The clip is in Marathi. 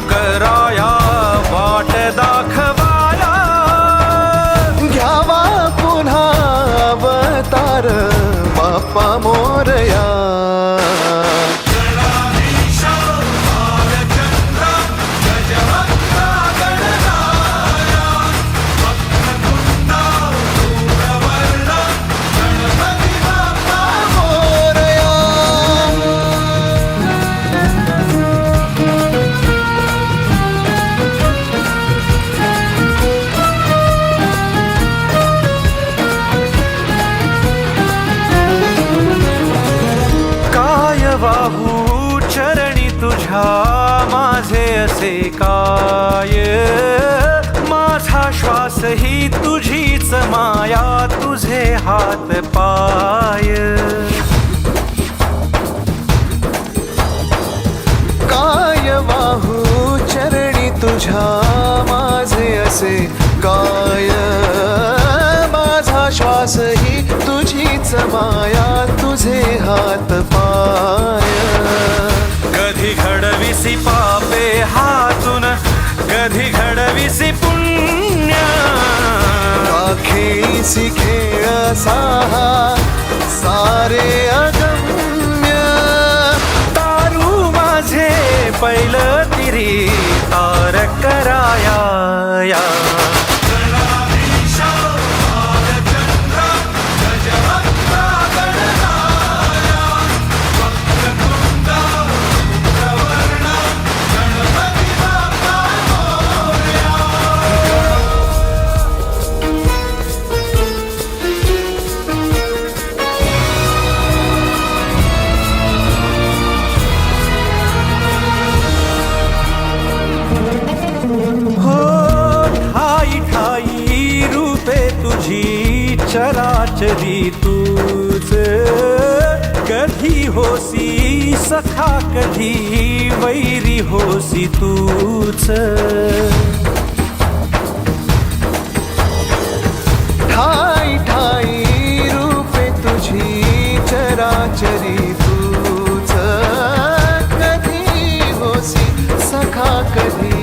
कराया वाट दाखवाया, घ्यावा पुन्हा अवतार बाप्पा मोरया. वाहू चरणी तुझ्या माझे असे काय, माझा श्वास ही तुझीच माया, तुझे हात पाय. काय वाहू चरणी तुझ्या माझे असे काय, माझा श्वास ही तुझीच माया, तुझे हात पाय. कधी घडविसी पापे हातून, कधी घडविसी पुण्य, खेळीसी खेळ साहा सारे अगम्य. तारू माझे पहिलं तिरी तार कराया या. चराचरी तूच, कधी होसी सखा कधी वैरी होसी तूच. ठाई ठाई रूपे तुझी चराचरी तूच, कधी होसी सखा कधी